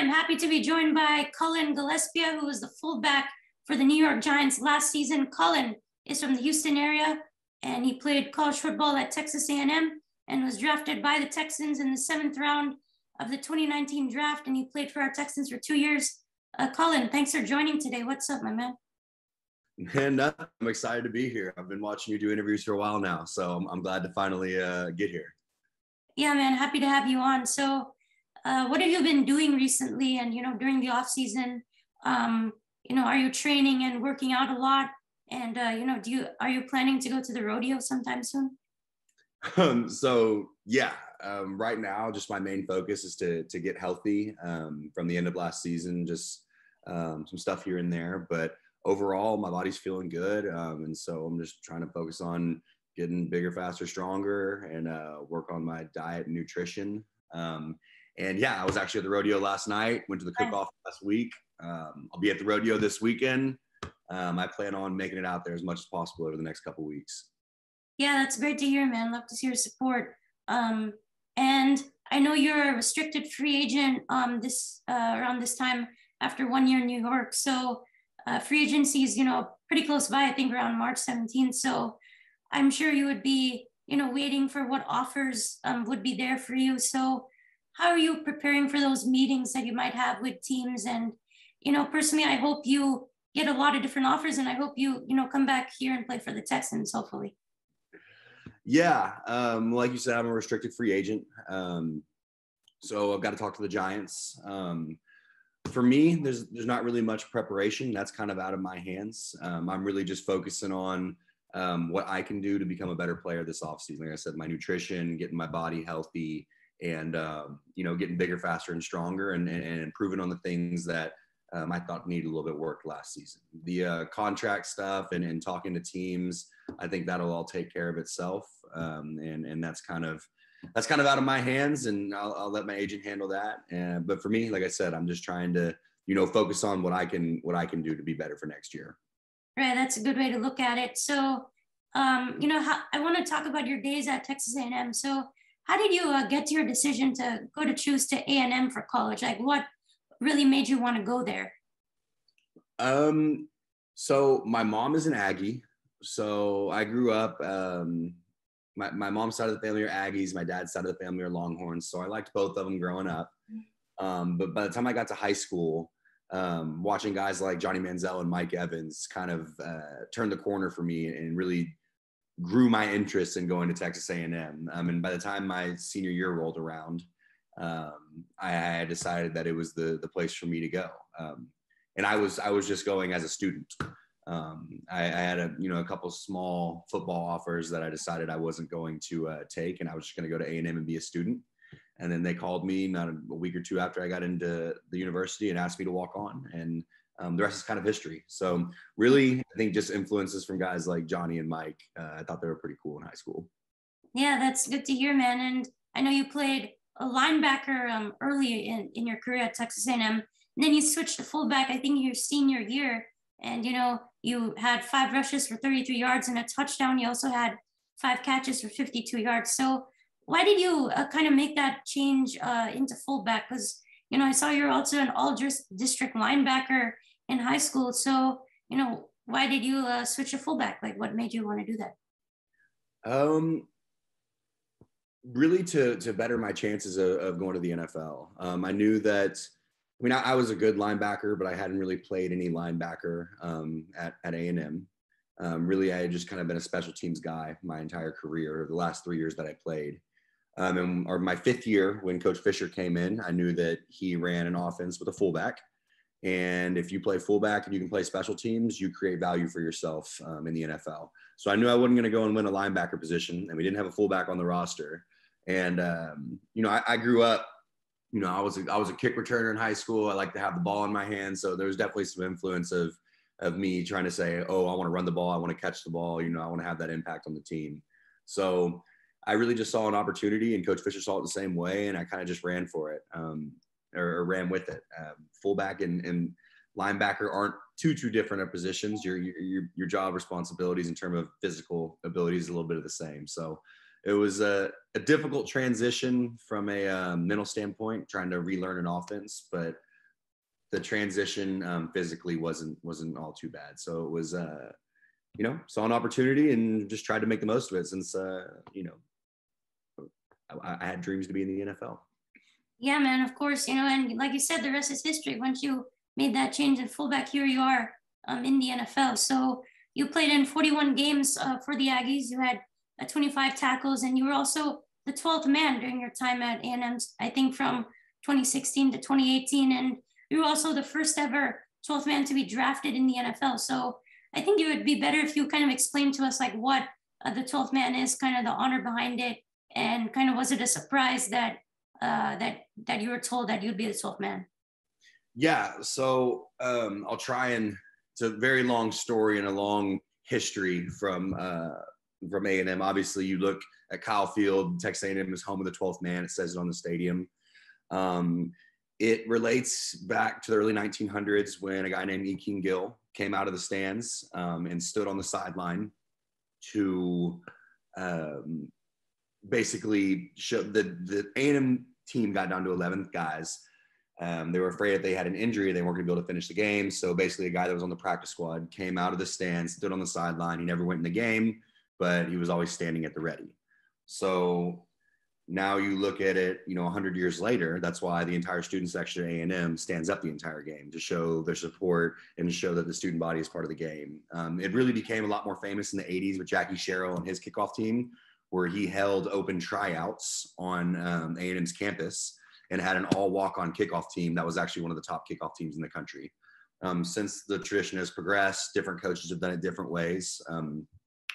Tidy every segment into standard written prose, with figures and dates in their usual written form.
I'm happy to be joined by Cullen Gillaspia, who was the fullback for the New York Giants last season. Cullen is from the Houston area, and he played college football at Texas A&M and was drafted by the Texans in the 7th round of the 2019 draft, and he played for our Texans for 2 years. Cullen, thanks for joining today. What's up, my man? And I'm excited to be here. I've been watching you do interviews for a while now, so I'm glad to finally get here. Yeah, man, happy to have you on. So what have you been doing recently and, during the off season? Are you training and working out a lot? And, are you planning to go to the rodeo sometime soon? Right now, just my main focus is to get healthy from the end of last season, just some stuff here and there. But overall, my body's feeling good. And so I'm just trying to focus on getting bigger, faster, stronger, and work on my diet and nutrition. I was actually at the rodeo last night, went to the cook-off last week. I'll be at the rodeo this weekend. I plan on making it out there as much as possible over the next couple weeks. Yeah, that's great to hear, man. Love to see your support. And I know you're a restricted free agent around this time after 1 year in New York. So free agency is, pretty close by, I think around March 17th. So I'm sure you would be, waiting for what offers would be there for you. So how are you preparing for those meetings that you might have with teams? And, personally, I hope you get a lot of different offers, and I hope you, come back here and play for the Texans, hopefully. Yeah. Like you said, I'm a restricted free agent. So I've got to talk to the Giants. For me, there's not really much preparation. That's kind of out of my hands. I'm really just focusing on what I can do to become a better player this offseason. Like I said, my nutrition, getting my body healthy, and getting bigger, faster, and stronger, and improving on the things that I thought needed a little bit of work last season. The contract stuff and talking to teams, I think that'll all take care of itself. And that's kind of out of my hands, and I'll let my agent handle that. But for me, like I said, I'm just trying to, focus on what I can do to be better for next year. Right. That's a good way to look at it. So, I want to talk about your days at Texas A&M. So how did you get to your decision to choose to A&M for college? Like, what really made you want to go there? So my mom is an Aggie. So I grew up, my mom's side of the family are Aggies. My dad's side of the family are Longhorns. So I liked both of them growing up. But by the time I got to high school, watching guys like Johnny Manziel and Mike Evans kind of turned the corner for me and really grew my interest in going to Texas A&M. And by the time my senior year rolled around, I had decided that it was the place for me to go. And I was just going as a student. I had a couple small football offers that I decided I wasn't going to take, and I was just going to go to A&M and be a student. And then they called me not a week or two after I got into the university and asked me to walk on. And the rest is kind of history. So really, I think just influences from guys like Johnny and Mike. I thought they were pretty cool in high school. Yeah, that's good to hear, man. And I know you played a linebacker early in your career at Texas A&M. And then you switched to fullback, I think, your senior year. And, you had 5 rushes for 33 yards and a touchdown. You also had 5 catches for 52 yards. So why did you kind of make that change into fullback? Because, I saw you're also an all-district linebacker in high school. So, why did you switch to fullback? Like, what made you want to do that? Really to better my chances of going to the NFL. I knew that, I was a good linebacker, but I hadn't really played any linebacker at A&M. Really, I had just kind of been a special teams guy my entire career, the last 3 years that I played. Or my 5th year when Coach Fisher came in, I knew that he ran an offense with a fullback. And if you play fullback and you can play special teams, you create value for yourself in the NFL. So I knew I wasn't going to go and win a linebacker position, and we didn't have a fullback on the roster. And, I grew up, I was a kick returner in high school. I like to have the ball in my hands. So there was definitely some influence of me trying to say, oh, I want to run the ball. I want to catch the ball. I want to have that impact on the team. So I really just saw an opportunity, and Coach Fisher saw it the same way. And I kind of just ran for it or ran with it. Fullback and linebacker aren't too different of positions. Your job responsibilities in terms of physical abilities is a little bit of the same. So it was a difficult transition from a mental standpoint, trying to relearn an offense, but the transition physically wasn't all too bad. So it was, saw an opportunity and just tried to make the most of it since, I had dreams to be in the NFL. Yeah, man, of course, and like you said, the rest is history. Once you made that change at fullback, here you are in the NFL. So you played in 41 games for the Aggies. You had 25 tackles, and you were also the 12th man during your time at A&M, I think from 2016 to 2018. And you were also the first ever 12th man to be drafted in the NFL. So I think it would be better if you kind of explain to us like what the 12th man is, kind of the honor behind it, and kind of was it a surprise that that you were told that you'd be the 12th man? Yeah, so I'll try and it's a very long story and a long history from A&M. Obviously, you look at Kyle Field, Texas A&M is home of the 12th man. It says it on the stadium. It relates back to the early 1900s when a guy named E. King Gill came out of the stands and stood on the sideline to basically show the A&M team got down to 11 guys. They were afraid if they had an injury, they weren't going to be able to finish the game. So basically a guy that was on the practice squad came out of the stands, stood on the sideline. He never went in the game, but he was always standing at the ready. So now you look at it, 100 years later, that's why the entire student section at A&M stands up the entire game to show their support and to show that the student body is part of the game. It really became a lot more famous in the 80s with Jackie Sherrill and his kickoff team, where he held open tryouts on A&M's campus and had an all walk-on kickoff team that was actually one of the top kickoff teams in the country. Since the tradition has progressed, different coaches have done it different ways.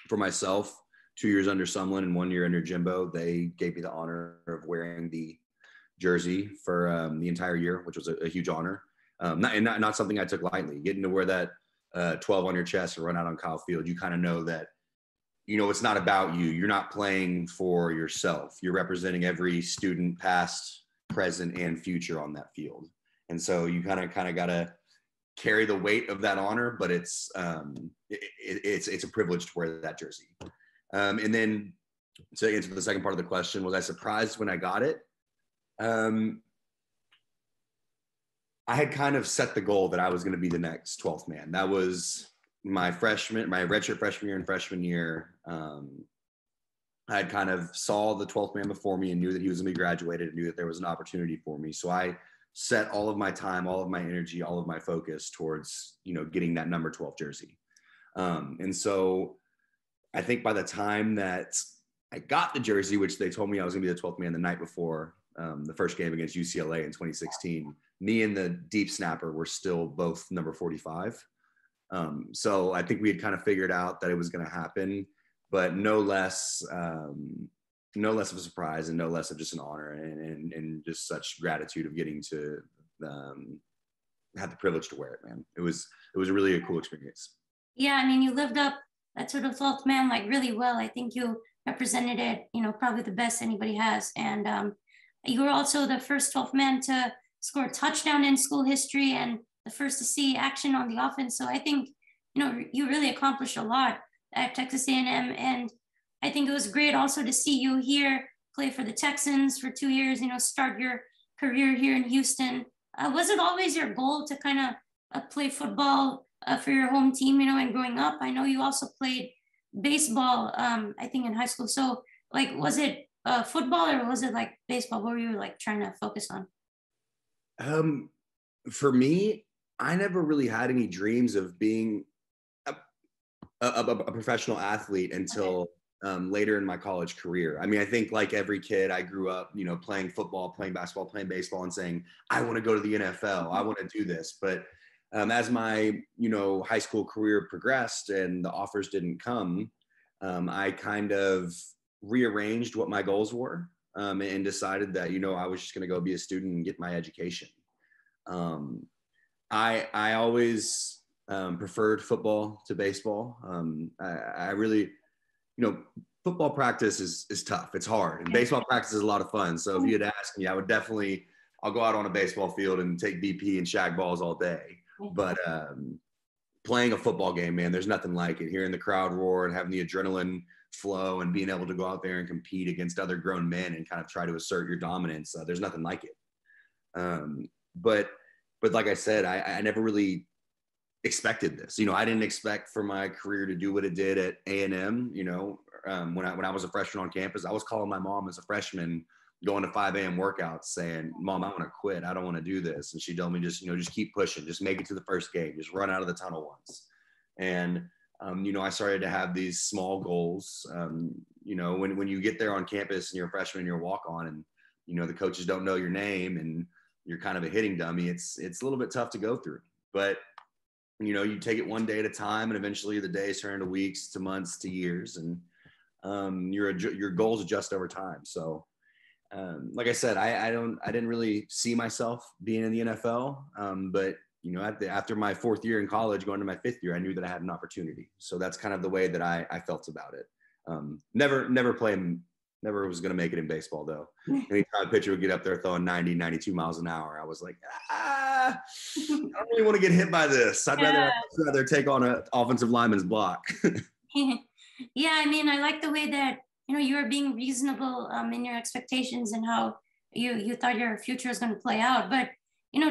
For myself, 2 years under Sumlin and 1 year under Jimbo, they gave me the honor of wearing the jersey for the entire year, which was a huge honor. Not something I took lightly. Getting to wear that 12 on your chest and run out on Kyle Field, you kind of know that, it's not about you. You're not playing for yourself. You're representing every student, past, present, and future on that field. And so you kind of got to carry the weight of that honor, but it's a privilege to wear that jersey. And then to answer the second part of the question, was I surprised when I got it? I had kind of set the goal that I was going to be the next 12th man. That was my redshirt freshman year and freshman year. I had kind of saw the 12th man before me and knew that he was going to be graduated and knew that there was an opportunity for me. So I set all of my time, all of my energy, all of my focus towards, getting that number 12 jersey. And so I think by the time that I got the jersey, which they told me I was going to be the 12th man the night before the first game against UCLA in 2016, me and the deep snapper were still both number 45. So I think we had kind of figured out that it was going to happen, but no less of a surprise and no less of just an honor and just such gratitude of getting to have the privilege to wear it, man. It was really a cool experience. Yeah, I mean, you lived up that sort of 12th man like really well. I think you represented it, probably the best anybody has. And you were also the first 12th man to score a touchdown in school history and the first to see action on the offense. So I think, you really accomplished a lot at Texas A&M. And I think it was great also to see you here play for the Texans for 2 years, start your career here in Houston. Was it always your goal to kind of play football for your home team, and growing up? I know you also played baseball, I think in high school. So like, was it football or was it like baseball? What were you like trying to focus on? For me, I never really had any dreams of being a professional athlete until later in my college career. I mean, I think like every kid, I grew up, playing football, playing basketball, playing baseball, and saying, I want to go to the NFL. I want to do this. But as my, high school career progressed and the offers didn't come, I kind of rearranged what my goals were and decided that, I was just going to go be a student and get my education. I always preferred football to baseball. I really, football practice is tough. It's hard. And baseball practice is a lot of fun. So if you had asked me, I'll go out on a baseball field and take BP and shag balls all day. But playing a football game, man, there's nothing like it. Hearing the crowd roar and having the adrenaline flow and being able to go out there and compete against other grown men and kind of try to assert your dominance. There's nothing like it. But but like I said, I never really expected this. I didn't expect for my career to do what it did at A&M. When I was a freshman on campus, I was calling my mom as a freshman, going to 5 a.m. workouts saying, Mom, I want to quit. I don't want to do this. And she told me just keep pushing, just make it to the first game, just run out of the tunnel once. And, I started to have these small goals. When you get there on campus and you're a freshman and you're a walk on and, the coaches don't know your name and you're kind of a hitting dummy, it's a little bit tough to go through. But, you take it one day at a time, and eventually the days turn into weeks to months to years, and your goals adjust over time. So, like I said, I didn't really see myself being in the NFL, but after my fourth year in college, going to my fifth year, I knew that I had an opportunity. So that's kind of the way that I felt about it. Never was going to make it in baseball, though. Anytime a pitcher would get up there throwing 90, 92 miles an hour, I was like, I don't really want to get hit by this. I'd rather take on an offensive lineman's block. Yeah, I mean, I like the way that, you were being reasonable in your expectations and how you thought your future was going to play out. But,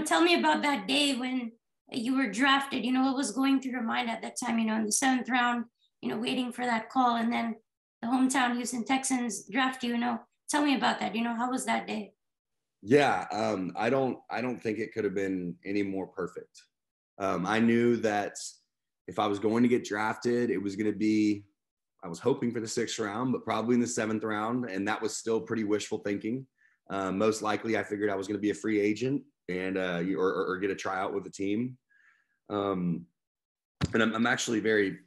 tell me about that day when you were drafted. What was going through your mind at that time, in the 7th round, waiting for that call, and then the hometown Houston Texans draft you. Tell me about that. How was that day? Yeah, I don't think it could have been any more perfect. I knew that if I was going to get drafted, it was going to be, I was hoping for the 6th round, but probably in the 7th round. And that was still pretty wishful thinking. Most likely I figured I was going to be a free agent and or get a tryout with the team. And I'm actually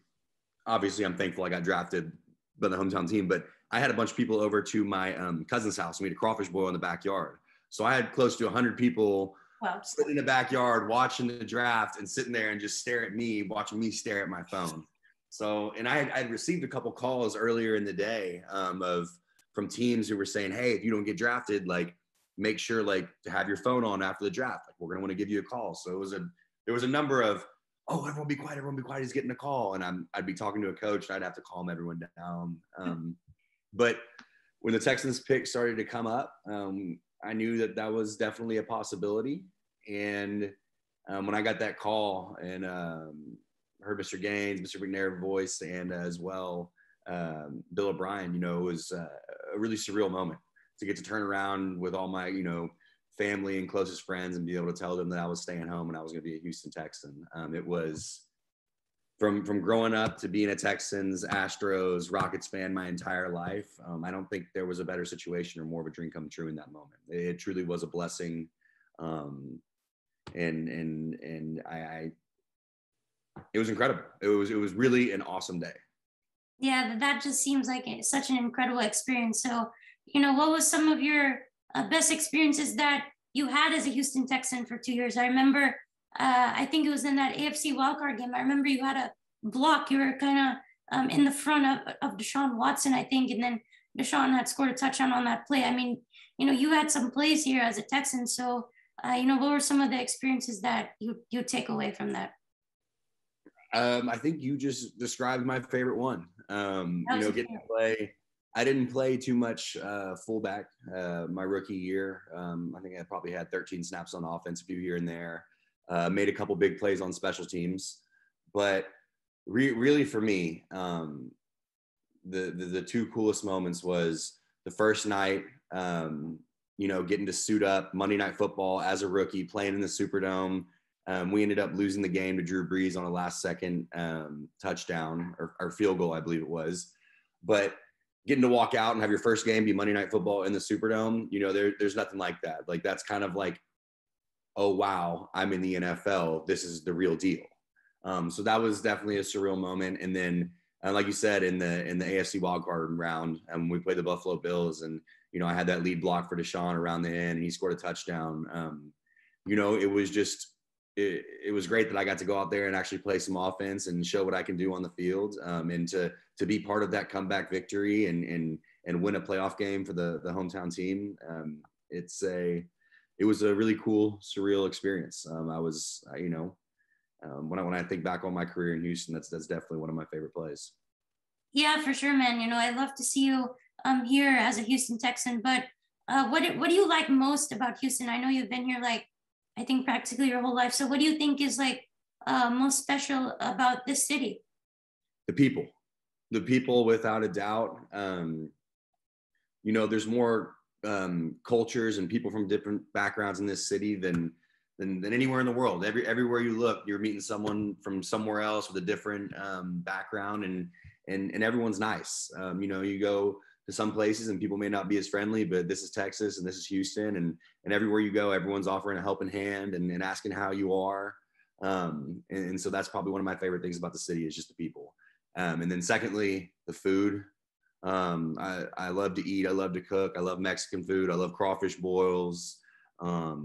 obviously I'm thankful I got drafted by the hometown team, but I had a bunch of people over to my cousin's house, and we had a crawfish boil in the backyard. So I had close to 100 people sitting in the backyard watching the draft and sitting there and just stare at me, watching me stare at my phone. So, and I'd received a couple calls earlier in the day from teams who were saying, hey, if you don't get drafted, like, make sure to have your phone on after the draft. Like, we're going to want to give you a call. So there was a number of, oh, everyone be quiet, he's getting a call. And I'd be talking to a coach and I'd have to calm everyone down. But when the Texans pick started to come up, I knew that was definitely a possibility. And when I got that call and heard Mr. Gaines, Mr. McNair's voice, and as well Bill O'Brien, it was a really surreal moment to get to turn around with all my, family and closest friends and be able to tell them that I was staying home and I was going to be a Houston Texan. It was from growing up to being a Texans, Astros, Rockets fan my entire life. I don't think there was a better situation or more of a dream come true in that moment. It truly was a blessing. And it was incredible. It was really an awesome day. Yeah, that just seems like such an incredible experience. So, what was some of your best experiences that you had as a Houston Texan for 2 years? I remember, I think it was in that AFC wildcard game. I remember you had a block. You were kind of in the front of Deshaun Watson, I think, and then Deshaun had scored a touchdown on that play. I mean, you had some plays here as a Texan. So, what were some of the experiences that you take away from that? I think you just described my favorite one. Getting to play. I didn't play too much fullback my rookie year. I think I probably had 13 snaps on offense, a few here and there. Made a couple big plays on special teams. But really for me, the two coolest moments was the first night, getting to suit up Monday Night Football as a rookie, playing in the Superdome. We ended up losing the game to Drew Brees on a last-second touchdown or field goal, I believe it was. But getting to walk out and have your first game be Monday Night Football in the Superdome, there's nothing like that. Like, that's kind of like, oh, wow, I'm in the NFL. This is the real deal. So that was definitely a surreal moment. And then, like you said, in the AFC wildcard round, we played the Buffalo Bills, and I had that lead block for Deshaun around the end, and he scored a touchdown. It was just. It was great that I got to go out there and actually play some offense and show what I can do on the field, and to be part of that comeback victory and win a playoff game for the hometown team. It was a really cool, surreal experience. When I think back on my career in Houston, that's definitely one of my favorite plays. Yeah, for sure, man. I'd love to see you here as a Houston Texan, but what do you like most about Houston? I know you've been here like I think practically your whole life. So what do you think is like most special about this city? The people without a doubt. There's more cultures and people from different backgrounds in this city than anywhere in the world. Everywhere you look, you're meeting someone from somewhere else with a different background, and everyone's nice. You go to some places and people may not be as friendly, but this is Texas and this is Houston, and everywhere you go, everyone's offering a helping hand and asking how you are. And so that's probably one of my favorite things about the city is just the people. And then secondly, the food. I love to eat. I love to cook. I love Mexican food. I love crawfish boils. I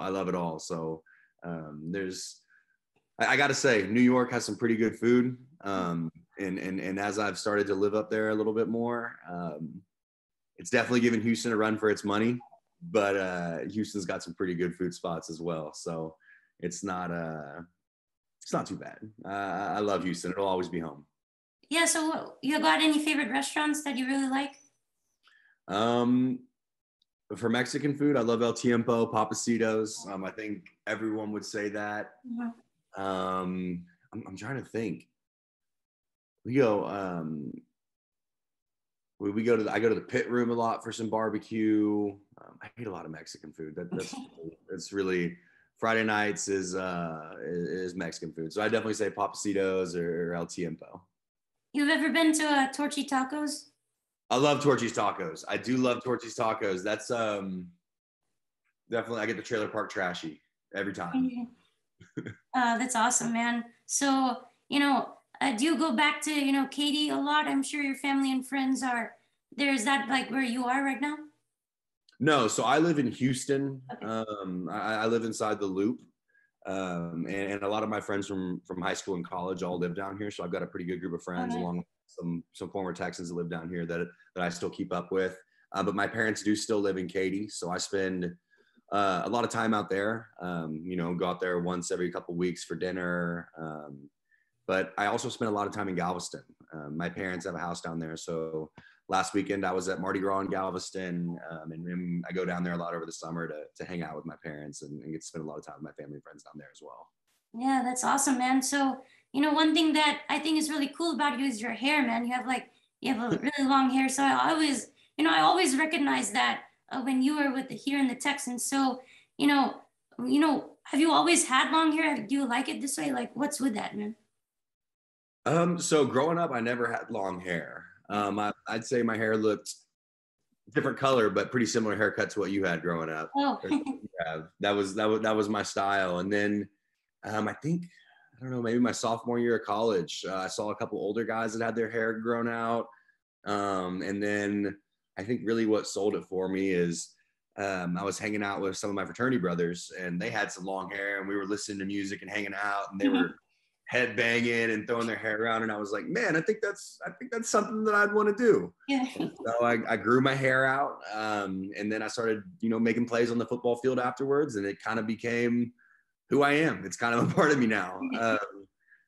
love it all. So I got to say, New York has some pretty good food. And as I've started to live up there a little bit more, it's definitely given Houston a run for its money. But Houston's got some pretty good food spots as well. So it's not too bad. I love Houston. It'll always be home. Yeah. So you got any favorite restaurants that you really like? For Mexican food, I love El Tiempo, Papacitos. I think everyone would say that. Mm-hmm. I'm trying to think. We go. I go to the pit room a lot for some barbecue. I eat a lot of Mexican food. That's really Friday nights is Mexican food. So I definitely say Papacitos or El Tiempo. You've ever been to Torchy Tacos? I love Torchy's Tacos. I do love Torchy's Tacos. That's definitely I get the trailer park trashy every time. That's awesome, man. So do you go back to Katy a lot? I'm sure your family and friends are there. Is that like where you are right now? No, so I live in Houston. Okay. I live inside the Loop, and a lot of my friends from high school and college all live down here. So I've got a pretty good group of friends, along with some former Texans that live down here that I still keep up with. But my parents do still live in Katy, so I spend a lot of time out there. Go out there once every couple of weeks for dinner. But I also spend a lot of time in Galveston. My parents have a house down there, so last weekend I was at Mardi Gras in Galveston, and I go down there a lot over the summer to hang out with my parents and get to spend a lot of time with my family and friends down there as well. Yeah, that's awesome, man. So, one thing that I think is really cool about you is your hair, man. You have a really long hair. So I always recognize that when you were here in the Texans. So, have you always had long hair? Do you like it this way? Like, what's with that, man? So growing up, I never had long hair. I'd say my hair looked different color, but pretty similar haircut to what you had growing up. Oh, that was my style. And then I think, I don't know, maybe my sophomore year of college, I saw a couple older guys that had their hair grown out. And then I think really what sold it for me is I was hanging out with some of my fraternity brothers, and they had some long hair, and we were listening to music and hanging out, and they were head banging and throwing their hair around, and I was like, man, I think that's something that I'd want to do. yeah. So I grew my hair out, and then I started making plays on the football field afterwards, and it kind of became who I am. It's kind of a part of me now.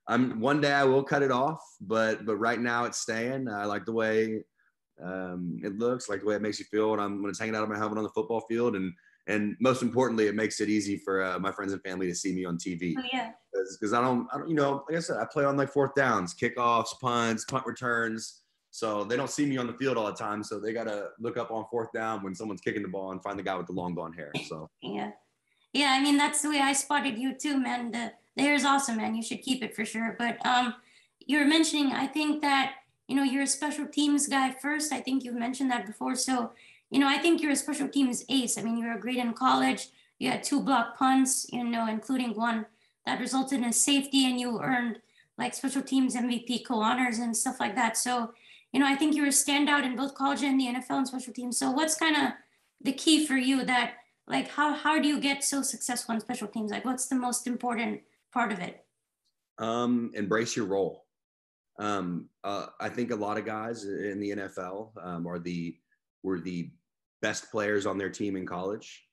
One day I will cut it off, but right now it's staying. I like the way it looks, like the way it makes you feel when it's hanging out of my helmet on the football field, and most importantly, it makes it easy for my friends and family to see me on TV. Oh, yeah. Because I don't, like I said, I play on like fourth downs, kickoffs, punts, punt returns. So they don't see me on the field all the time. So they got to look up on fourth down when someone's kicking the ball and find the guy with the long blonde hair. So Yeah. Yeah, I mean, that's the way I spotted you too, man. The hair is awesome, man. You should keep it for sure. But you were mentioning, I think that, you're a special teams guy first. I think you've mentioned that before. So, I think you're a special teams ace. I mean, you were great in college. You had 2 block punts, including one that resulted in a safety, and you earned like special teams MVP co-honors and stuff like that. So, I think you were a standout in both college and the NFL and special teams. So what's kind of the key for you that, like, how do you get so successful in special teams? Like, what's the most important part of it? Embrace your role. I think a lot of guys in the NFL were the best players on their team in college.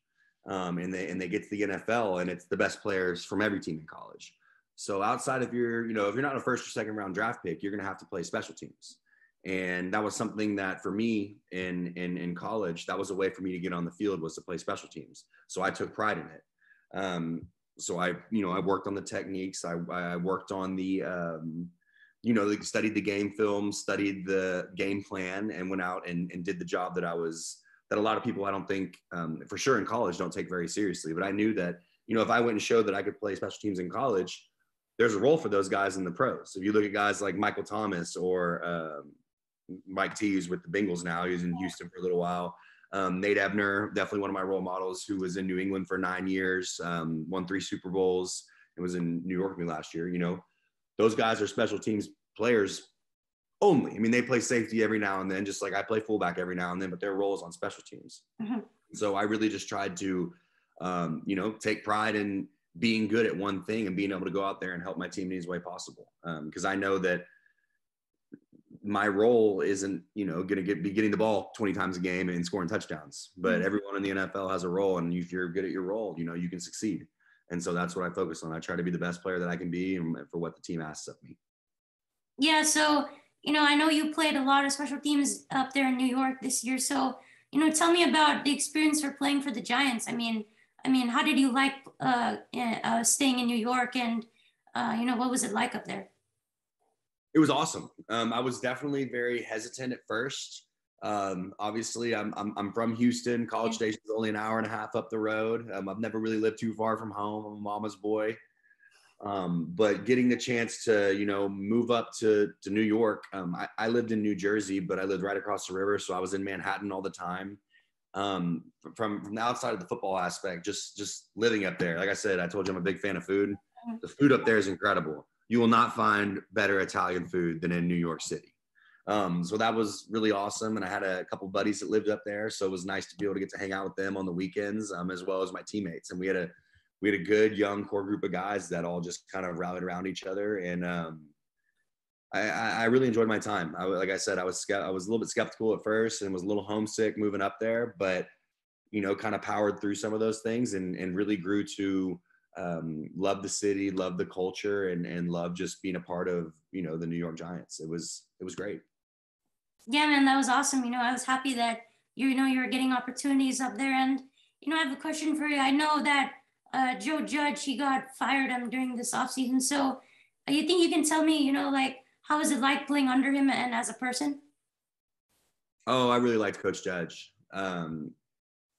And they get to the NFL, and it's the best players from every team in college. So outside of if you're not a first or second round draft pick, you're going to have to play special teams. And that was something that for me in college, that was a way for me to get on the field, was to play special teams. So I took pride in it. So I worked on the techniques. I worked on the, studied the game film, studied the game plan, and went out and did the job that a lot of people, I don't think, for sure in college, don't take very seriously. But I knew that, if I went and showed that I could play special teams in college, there's a role for those guys in the pros. So if you look at guys like Michael Thomas or Mike T, who's with the Bengals now, he was in Houston for a little while. Nate Ebner, definitely one of my role models, who was in New England for 9 years, won 3 Super Bowls, and was in New York with me last year. Those guys are special teams players only. I mean, they play safety every now and then, just like I play fullback every now and then, but their role is on special teams. Mm-hmm. So I really just tried to, take pride in being good at one thing and being able to go out there and help my team in any way possible. Because I know that my role isn't, going to be getting the ball 20 times a game and scoring touchdowns, but everyone in the NFL has a role, and if you're good at your role, you can succeed. And so that's what I focus on. I try to be the best player that I can be, and for what the team asks of me. Yeah. So, I know you played a lot of special teams up there in New York this year. So, tell me about the experience for playing for the Giants. I mean, how did you like staying in New York, and what was it like up there? It was awesome. I was definitely very hesitant at first. Obviously, I'm from Houston. College Station is only an hour and a half up the road. I've never really lived too far from home. I'm a mama's boy. But getting the chance to, move up to New York. I lived in New Jersey, but I lived right across the river, so I was in Manhattan all the time. From the outside of the football aspect, just living up there. Like I said, I told you I'm a big fan of food. The food up there is incredible. You will not find better Italian food than in New York City. So that was really awesome. And I had a couple buddies that lived up there, so it was nice to be able to get to hang out with them on the weekends, as well as my teammates. And we had a good young core group of guys that all just kind of rallied around each other. And I really enjoyed my time. Like I said, I was a little bit skeptical at first and was a little homesick moving up there, but, kind of powered through some of those things and really grew to love the city, love the culture, and love just being a part of, the New York Giants. It was great. Yeah, man, that was awesome. I was happy that, you were getting opportunities up there. And, I have a question for you. I know that Joe Judge, he got fired during this offseason. So you think you can tell me, how was it like playing under him and as a person? Oh, I really liked Coach Judge.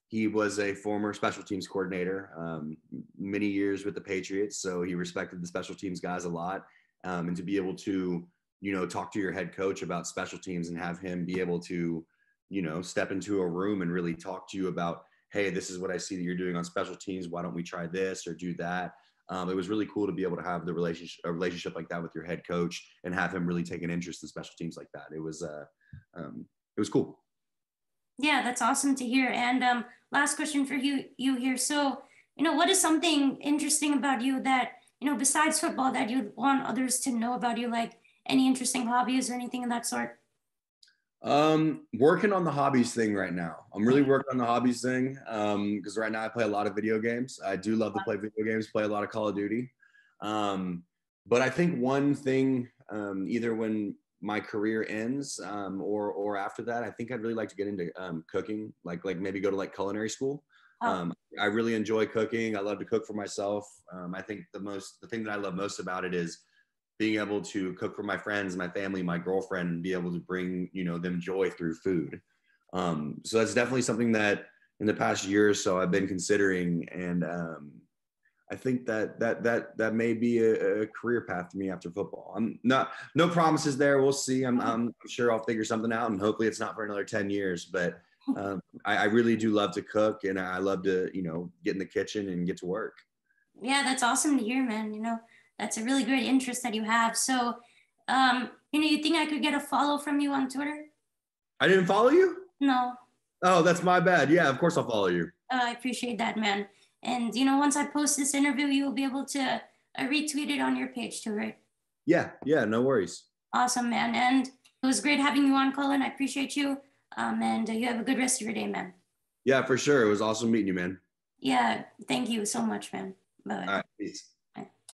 He was a former special teams coordinator, many years with the Patriots. So he respected the special teams guys a lot. And to be able to, talk to your head coach about special teams and have him be able to, step into a room and really talk to you about, hey, this is what I see that you're doing on special teams. Why don't we try this or do that? It was really cool to be able to have a relationship like that with your head coach and have him really take an interest in special teams like that. It was cool. Yeah, that's awesome to hear. And last question for you here. So, what is something interesting about you that, besides football, that you want others to know about you, like any interesting hobbies or anything of that sort? Working on the hobbies thing right now. I'm really working on the hobbies thing because right now I play a lot of video games. I do love to play video games, play a lot of Call of Duty. But I think one thing, either when my career ends or after that, I think I'd really like to get into cooking, like maybe go to like culinary school. I really enjoy cooking. I love to cook for myself. I think the thing that I love most about it is being able to cook for my friends, my family, my girlfriend, and be able to bring, them joy through food. So that's definitely something that in the past year or so I've been considering. And I think that may be a career path for me after football. No promises there. We'll see. I'm sure I'll figure something out, and hopefully it's not for another 10 years, but I really do love to cook, and I love to, get in the kitchen and get to work. Yeah, that's awesome to hear, man. That's a really great interest that you have. So, you think I could get a follow from you on Twitter? I didn't follow you? No. Oh, that's my bad. Yeah, of course I'll follow you. I appreciate that, man. And, once I post this interview, you will be able to retweet it on your page too, right? Yeah, no worries. Awesome, man. And it was great having you on, Cullen. I appreciate you. And you have a good rest of your day, man. Yeah, for sure. It was awesome meeting you, man. Yeah, thank you so much, man. Bye. All right, peace.